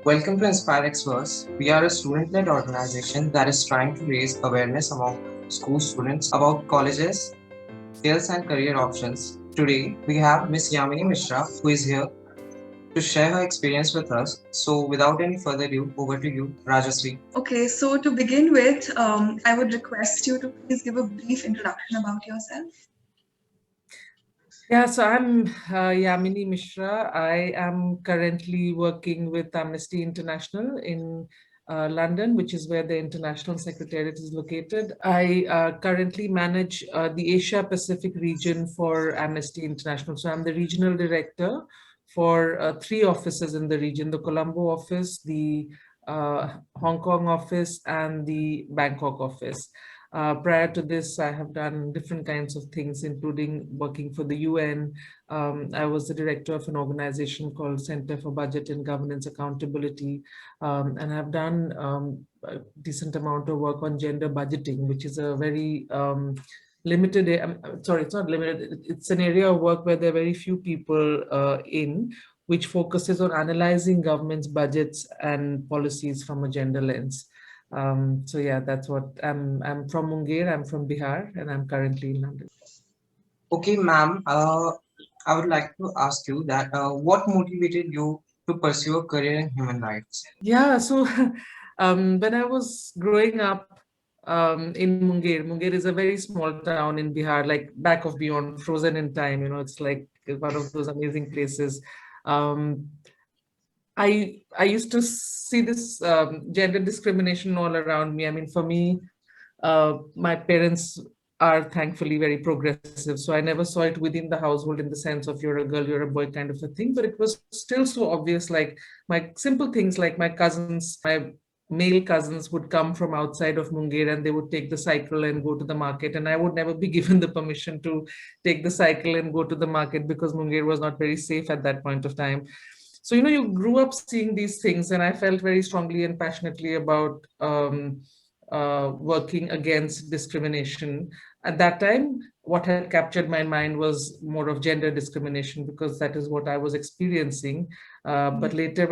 Welcome to Inspirexverse. We are a student-led organization that is trying to raise awareness among school students about colleges, skills and career options. Today, we have Miss Yamini Mishra who is here to share her experience with us. So, without any further ado, over to you, Rajasri. Okay, so to begin with, I would request you to please give a brief introduction about yourself. Yeah, so I'm Yamini Mishra. I am currently working with Amnesty International in London, which is where the International Secretariat is located. I currently manage the Asia Pacific region for Amnesty International. So I'm the regional director for three offices in the region: the Colombo office, the Hong Kong office, and the Bangkok office. Prior to this, I have done different kinds of things, including working for the UN. I was the director of an organization called Center for Budget and Governance Accountability, and I've done a decent amount of work on gender budgeting, which is a very limited, sorry, it's not limited, it's an area of work where there are very few people which focuses on analyzing government's budgets and policies from a gender lens. So yeah, that's what I'm from Munger, I'm from Bihar, and I'm currently in London. Okay, ma'am, I would like to ask you that what motivated you to pursue a career in human rights? Yeah, so when I was growing up in Munger, Munger is a very small town in Bihar, like back of beyond, frozen in time. It's like one of those amazing places. Um, I used to see this gender discrimination all around me. I mean, for me, my parents are thankfully very progressive, so I never saw it within the household in the sense of you're a girl, you're a boy kind of a thing, but it was still so obvious. Like my simple things, like my cousins, my male cousins would come from outside of Munger and they would take the cycle and go to the market, and I would never be given the permission to take the cycle and go to the market because Munger was not very safe at that point of time. So you grew up seeing these things, and I felt very strongly and passionately about working against discrimination. At that time, what had captured my mind was more of gender discrimination because that is what I was experiencing. But later,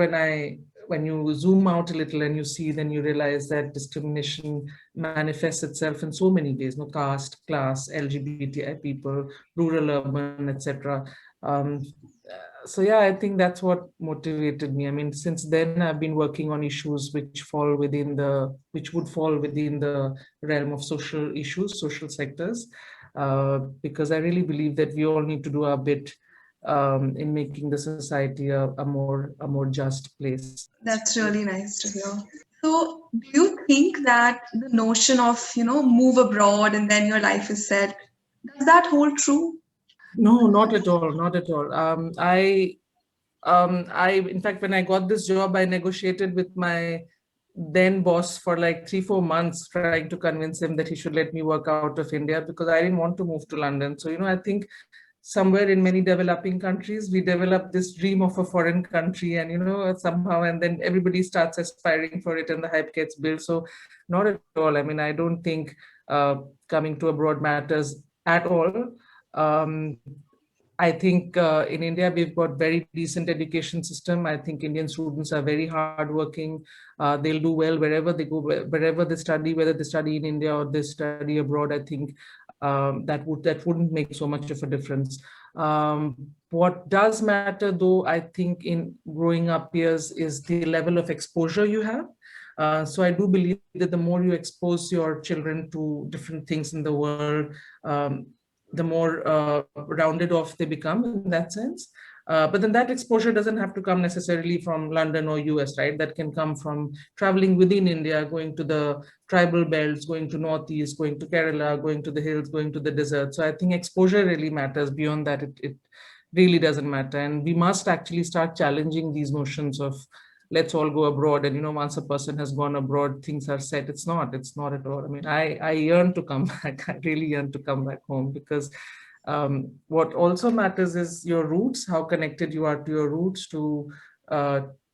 when you zoom out a little and you see, then you realize that discrimination manifests itself in so many ways: no, caste, class, LGBTI people, rural, urban, etc. Um, so yeah, I think that's what motivated me. I mean, since then I've been working on issues which would fall within the realm of social issues, social sectors, because I really believe that we all need to do our bit in making the society a more just place. That's really nice to hear. So, do you think that the notion of, move abroad and then your life is set, does that hold true? No, not at all, not at all. In fact, when I got this job, I negotiated with my then boss for like 3-4 months, trying to convince him that he should let me work out of India because I didn't want to move to London. So, I think somewhere in many developing countries, we develop this dream of a foreign country, and, somehow, and then everybody starts aspiring for it and the hype gets built. So not at all. I mean, I don't think coming to abroad matters at all. I think in India, we've got very decent education system. I think Indian students are very hardworking. They'll do well wherever they go, wherever they study, whether they study in India or they study abroad. I think that wouldn't make so much of a difference. What does matter, though, I think in growing up years is the level of exposure you have. So I do believe that the more you expose your children to different things in the world, the more rounded off they become in that sense. But then that exposure doesn't have to come necessarily from London or US, right? That can come from traveling within India, going to the tribal belts, going to Northeast, going to Kerala, going to the hills, going to the desert. So I think exposure really matters. Beyond that, it really doesn't matter. And we must actually start challenging these notions of let's all go abroad. And, once a person has gone abroad, things are set. It's not at all. I mean, I yearn to come back. I really yearn to come back home because what also matters is your roots, how connected you are to your roots, to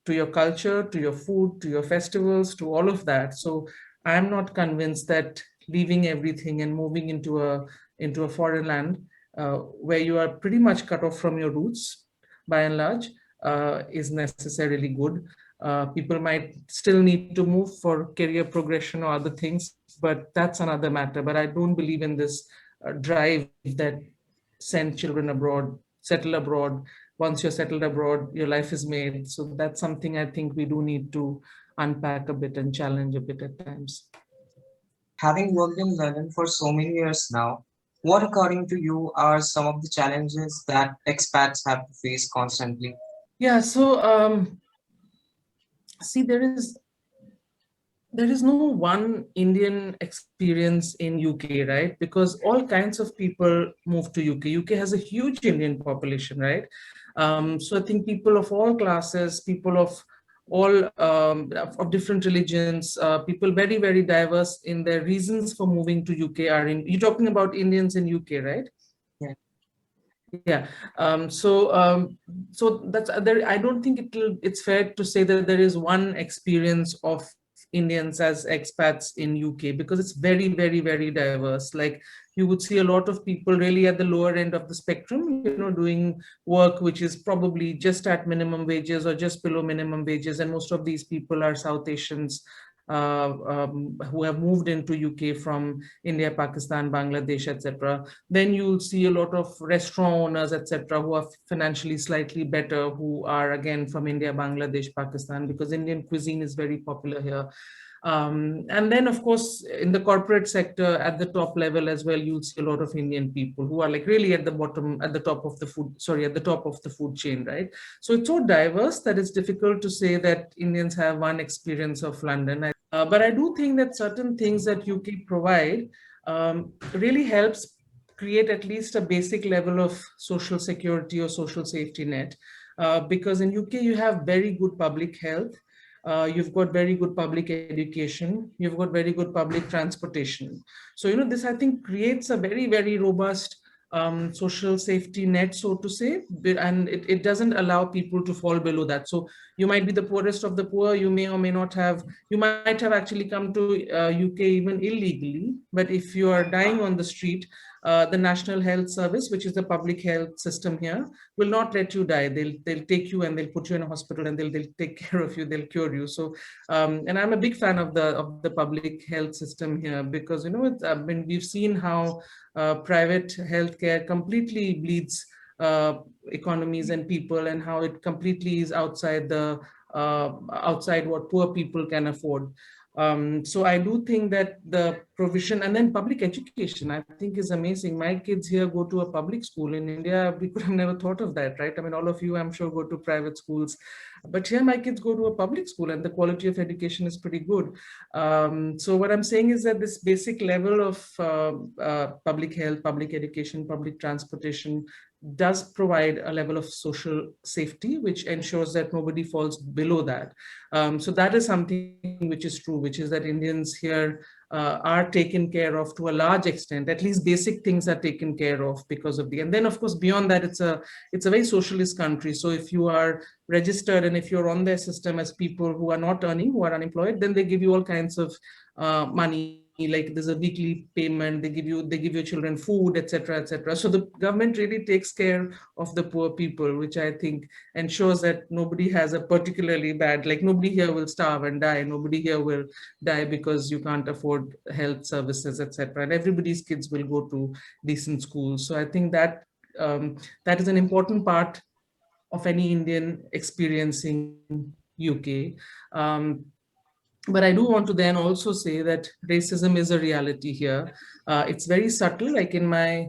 your culture, to your food, to your festivals, to all of that. So I'm not convinced that leaving everything and moving into a foreign land where you are pretty much cut off from your roots by and large is necessarily good. People might still need to move for career progression or other things, but that's another matter. But I don't believe in this drive that send children abroad, settle abroad. Once you're settled abroad, your life is made. So that's something I think we do need to unpack a bit and challenge a bit at times. Having worked in London for so many years now, what according to you are some of the challenges that expats have to face constantly? Yeah, so see, there is no one Indian experience in UK, right? Because all kinds of people move to UK. UK has a huge Indian population, right? So I think people of all classes, people of all of different religions, people very, very diverse in their reasons for moving to UK are in. You're talking about Indians in UK, right? Yeah. Yeah. So that's there. I don't think it's fair to say that there is one experience of Indians as expats in UK, because it's very, very, very diverse. Like, you would see a lot of people really at the lower end of the spectrum, doing work which is probably just at minimum wages or just below minimum wages. And most of these people are South Asians who have moved into UK from India, Pakistan, Bangladesh, etc. Then you'll see a lot of restaurant owners, etc., who are financially slightly better, who are again from India, Bangladesh, Pakistan, because Indian cuisine is very popular here. And then, of course, in the corporate sector, at the top level as well, you'll see a lot of Indian people who are like really at the bottom, at the top of the at the top of the food chain, right? So it's so diverse that it's difficult to say that Indians have one experience of London. But I do think that certain things that UK provide really helps create at least a basic level of social security or social safety net. Because in UK, you have very good public health. You've got very good public education, you've got very good public transportation. So, this I think creates a very, very robust social safety net, so to say, and it doesn't allow people to fall below that. So you might be the poorest of the poor, you may or may not have, you might have actually come to UK even illegally, but if you are dying on the street, the National Health Service, which is the public health system here, will not let you die. They'll take you and they'll put you in a hospital and they'll take care of you. They'll cure you. So, and I'm a big fan of the public health system here, because we've seen how private healthcare completely bleeds economies and people, and how it completely is outside outside what poor people can afford. So I do think that the provision, and then public education, I think is amazing. My kids here go to a public school. In India, we could have never thought of that, right? I mean, all of you, I'm sure, go to private schools, but here my kids go to a public school and the quality of education is pretty good. So what I'm saying is that this basic level of public health, public education, public transportation does provide a level of social safety, which ensures that nobody falls below that. So that is something which is true, which is that Indians here are taken care of to a large extent. At least basic things are taken care of because of and then of course beyond that, it's a very socialist country. So if you are registered and if you're on their system as people who are not earning, who are unemployed, then they give you all kinds of money, like there's a weekly payment, they give your children food, etc., etc. So the government really takes care of the poor people, which I think ensures that nobody has a particularly bad, like nobody here will starve and die, nobody here will die because you can't afford health services, etc., and everybody's kids will go to decent schools. So I think that that is an important part of any Indian experiencing UK. But I do want to then also say that racism is a reality here. It's very subtle. Like in my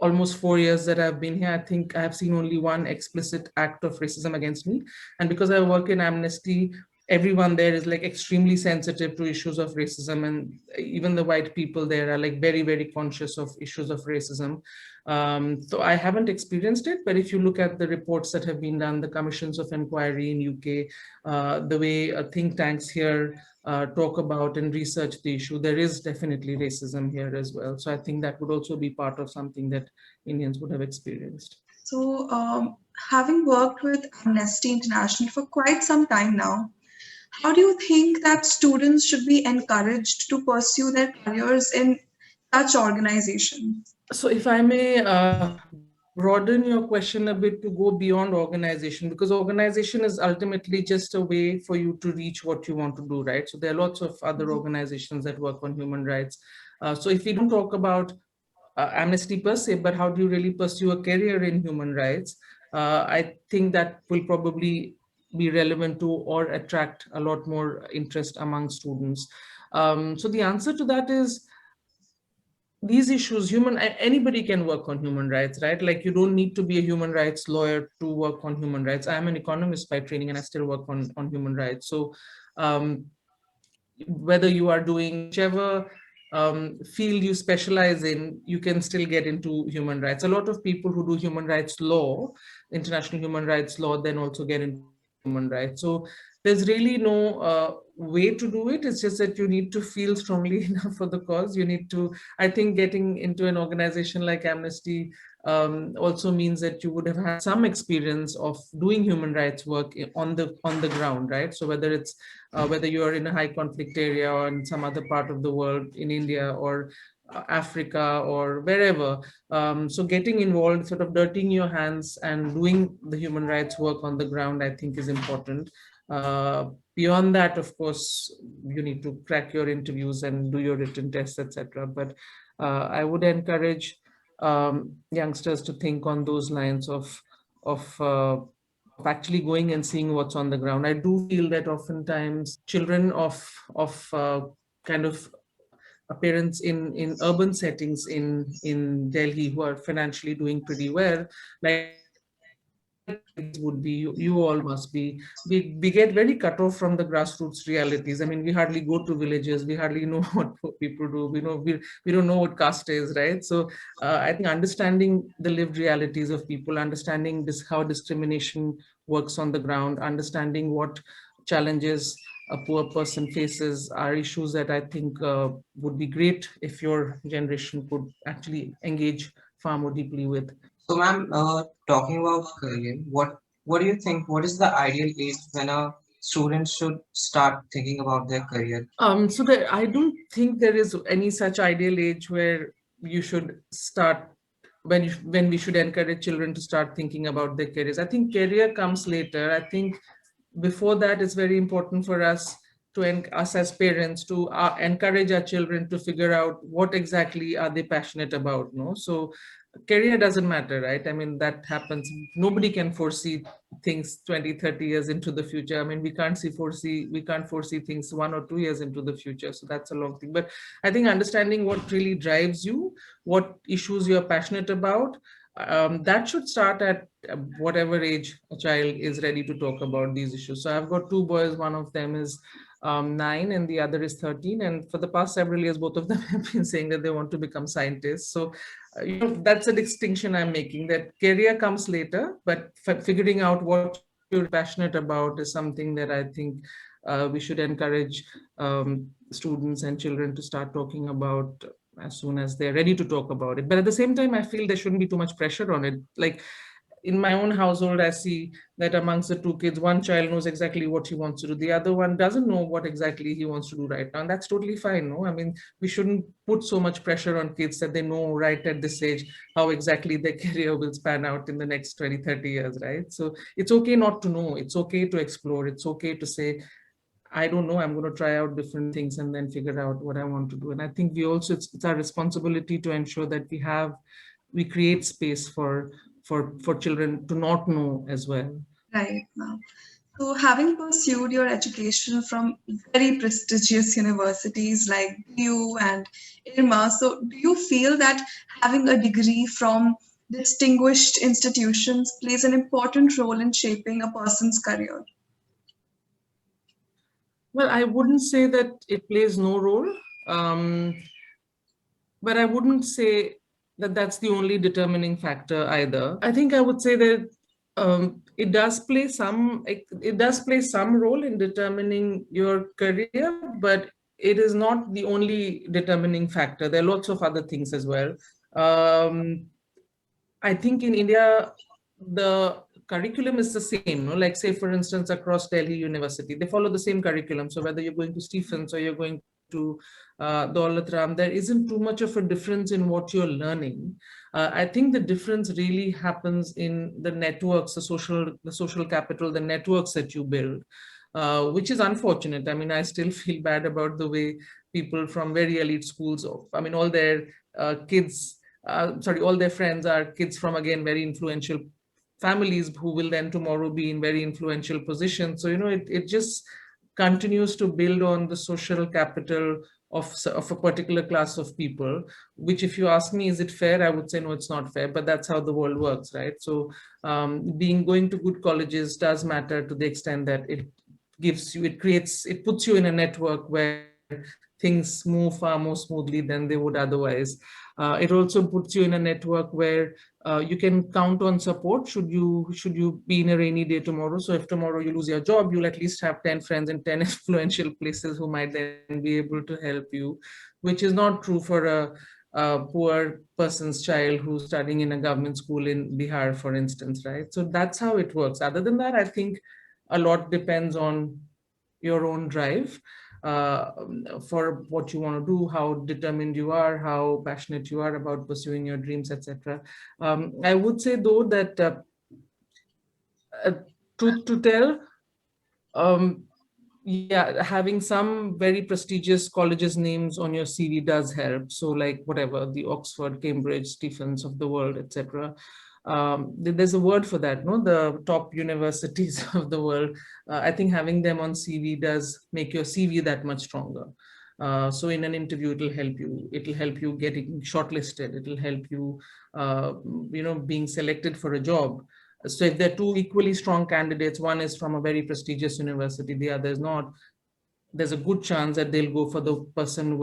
almost 4 years that I've been here, I think I have seen only one explicit act of racism against me. And because I work in Amnesty, everyone there is like extremely sensitive to issues of racism, and even the white people there are like very, very conscious of issues of racism. So I haven't experienced it, but if you look at the reports that have been done, the commissions of inquiry in UK, the way think tanks here talk about and research the issue, there is definitely racism here as well. So I think that would also be part of something that Indians would have experienced. So, having worked with Amnesty International for quite some time now, how do you think that students should be encouraged to pursue their careers in such organizations? So if I may broaden your question a bit to go beyond organization, because organization is ultimately just a way for you to reach what you want to do, right? So there are lots of other organizations that work on human rights. So if we don't talk about Amnesty per se, but how do you really pursue a career in human rights? I think that will probably be relevant to or attract a lot more interest among students. So the answer to that is, these issues, anybody can work on human rights, right? Like, you don't need to be a human rights lawyer to work on human rights. I am an economist by training, and I still work on human rights. So whether you are doing whichever field you specialize in, you can still get into human rights. A lot of people who do human rights law, international human rights law, then also get into human rights. So there's really no way to do it. It's just that you need to feel strongly enough for the cause. You need to, I think getting into an organization like Amnesty also means that you would have had some experience of doing human rights work on the ground, right? So whether it's whether you are in a high conflict area or in some other part of the world, in India or Africa or wherever. So getting involved, sort of dirtying your hands and doing the human rights work on the ground, I think is important. Beyond that, of course, you need to crack your interviews and do your written tests, etc. But I would encourage youngsters to think on those lines of actually going and seeing what's on the ground. I do feel that oftentimes children of kind of parents in urban settings in Delhi who are financially doing pretty well, like kids would be, you all must be, we get very cut off from the grassroots realities. I mean, we hardly go to villages, we hardly know what people do, we don't know what caste is, right? So I think understanding the lived realities of people, understanding this, how discrimination works on the ground, understanding what challenges a poor person faces, are issues that I think would be great if your generation could actually engage far more deeply with. So, ma'am, talking about career, what do you think? What is the ideal age when a student should start thinking about their career? So I don't think there is any such ideal age where you should start, when we should encourage children to start thinking about their careers. I think career comes later. I think before that, it's very important for us us as parents to encourage our children to figure out what exactly are they passionate about. No, so career doesn't matter, right? I mean, that happens. Nobody can foresee things 20, 30 years into the future. I mean, we can't foresee things 1 or 2 years into the future. So that's a long thing. But I think understanding what really drives you, what issues you're passionate about, that should start at whatever age a child is ready to talk about these issues. So I've got two boys. One of them is 9 and the other is 13. And for the past several years, both of them have been saying that they want to become scientists. So, that's a distinction I'm making, that career comes later, but figuring out what you're passionate about is something that I think we should encourage students and children to start talking about as soon as they're ready to talk about it. But at the same time, I feel there shouldn't be too much pressure on it. Like, in my own household, I see that amongst the two kids, one child knows exactly what he wants to do. The other one doesn't know what exactly he wants to do right now. And that's totally fine. No, I mean, we shouldn't put so much pressure on kids that they know right at this age how exactly their career will span out in the next 20, 30 years, right? So it's okay not to know. It's okay to explore. It's okay to say, I don't know, I'm going to try out different things and then figure out what I want to do. And I think we also, it's our responsibility to ensure that we create space for children to not know as well. Right now. So, having pursued your education from very prestigious universities like BU and IRMA, so do you feel that having a degree from distinguished institutions plays an important role in shaping a person's career? Well, I wouldn't say that it plays no role, um, but I wouldn't say that that's the only determining factor either. I think I would say that it does play some role in determining your career, but it is not the only determining factor. There are lots of other things as well. I think in India, the curriculum is the same. No? Like, say, for instance, across Delhi University, they follow the same curriculum. So whether you're going to Stephens or you're going to Daulat Ram, there isn't too much of a difference in what you're learning. I think the difference really happens in the networks, the social capital, the networks that you build, which is unfortunate. I mean, I still feel bad about the way people from very elite schools, I mean, all their kids, all their friends are kids from, again, very influential families who will then tomorrow be in very influential positions. So, it just continues to build on the social capital of a particular class of people, which, if you ask me, is it fair? I would say, no, it's not fair, but that's how the world works, right? So going to good colleges does matter to the extent that it puts you in a network where things move far more smoothly than they would otherwise. It also puts you in a network where you can count on support should you be in a rainy day tomorrow. So if tomorrow you lose your job, you'll at least have 10 friends in 10 influential places who might then be able to help you, which is not true for a poor person's child who's studying in a government school in Bihar, for instance, right? So that's how it works. Other than that, I think a lot depends on your own drive for what you want to do, how determined you are, how passionate you are about pursuing your dreams, etc. I would say, though, that truth to tell, yeah, having some very prestigious colleges names on your CV does help. So like whatever, the Oxford, Cambridge, Stephens of the world, etc. There's a word for that, no? The top universities of the world. I think having them on CV does make your CV that much stronger. So in an interview, it'll help you. It'll help you getting shortlisted. It'll help you, being selected for a job. So if they're two equally strong candidates, one is from a very prestigious university, the other is not, there's a good chance that they'll go for the person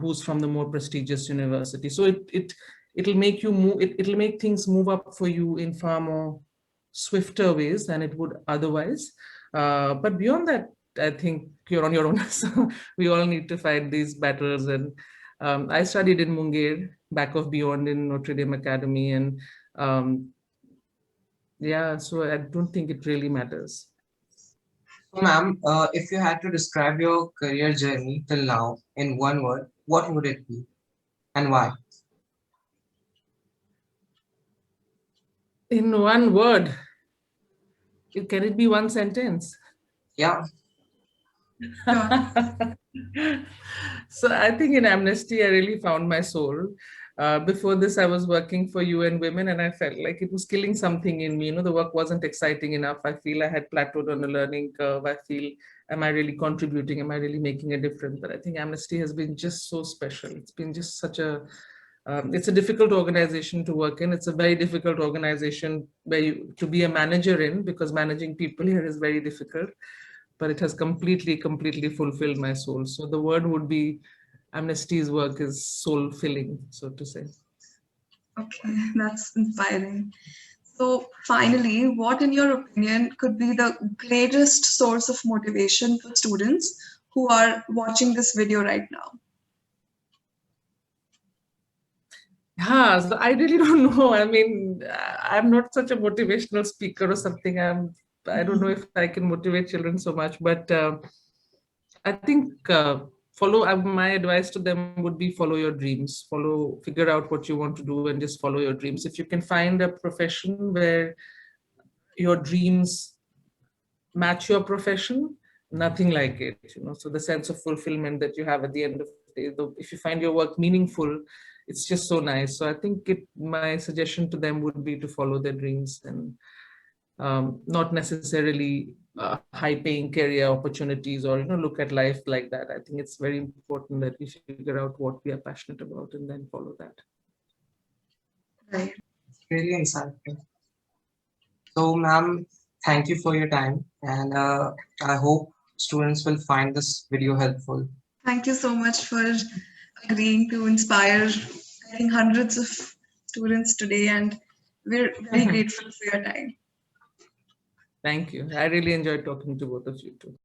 who's from the more prestigious university. So it'll make you move, it'll make things move up for you in far more swifter ways than it would otherwise. But beyond that, I think you're on your own. So we all need to fight these battles. And I studied in Munger, back of beyond in Notre Dame Academy, and yeah, so I don't think it really matters. So, ma'am, if you had to describe your career journey till now in one word, what would it be and why? In one word, can it be one sentence? Yeah. So I think in Amnesty, I really found my soul. Before this, I was working for UN Women, and I felt like it was killing something in me. The work wasn't exciting enough. I feel I had plateaued on a learning curve. I feel, am I really contributing? Am I really making a difference? But I think Amnesty has been just so special. It's been just such it's a difficult organization to work in. It's a very difficult organization to be a manager in, because managing people here is very difficult. But it has completely fulfilled my soul. So the word would be, Amnesty's work is soul-filling, so to say. Okay, that's inspiring. So finally, what in your opinion could be the greatest source of motivation for students who are watching this video right now? Yeah, so I really don't know. I mean, I'm not such a motivational speaker or something. I don't know if I can motivate children so much, but I think my advice to them would be follow your dreams, figure out what you want to do and just follow your dreams. If you can find a profession where your dreams match your profession, nothing like it, so the sense of fulfillment that you have at the end of the day, if you find your work meaningful, it's just so nice. So I think my suggestion to them would be to follow their dreams, and not necessarily high-paying career opportunities, or look at life like that. I think it's very important that we figure out what we are passionate about and then follow that. Right. Really insightful. So, ma'am, thank you for your time, and I hope students will find this video helpful. Thank you so much for agreeing to inspire, I think, hundreds of students today, and we're very grateful for your time. Thank you. I really enjoyed talking to both of you too.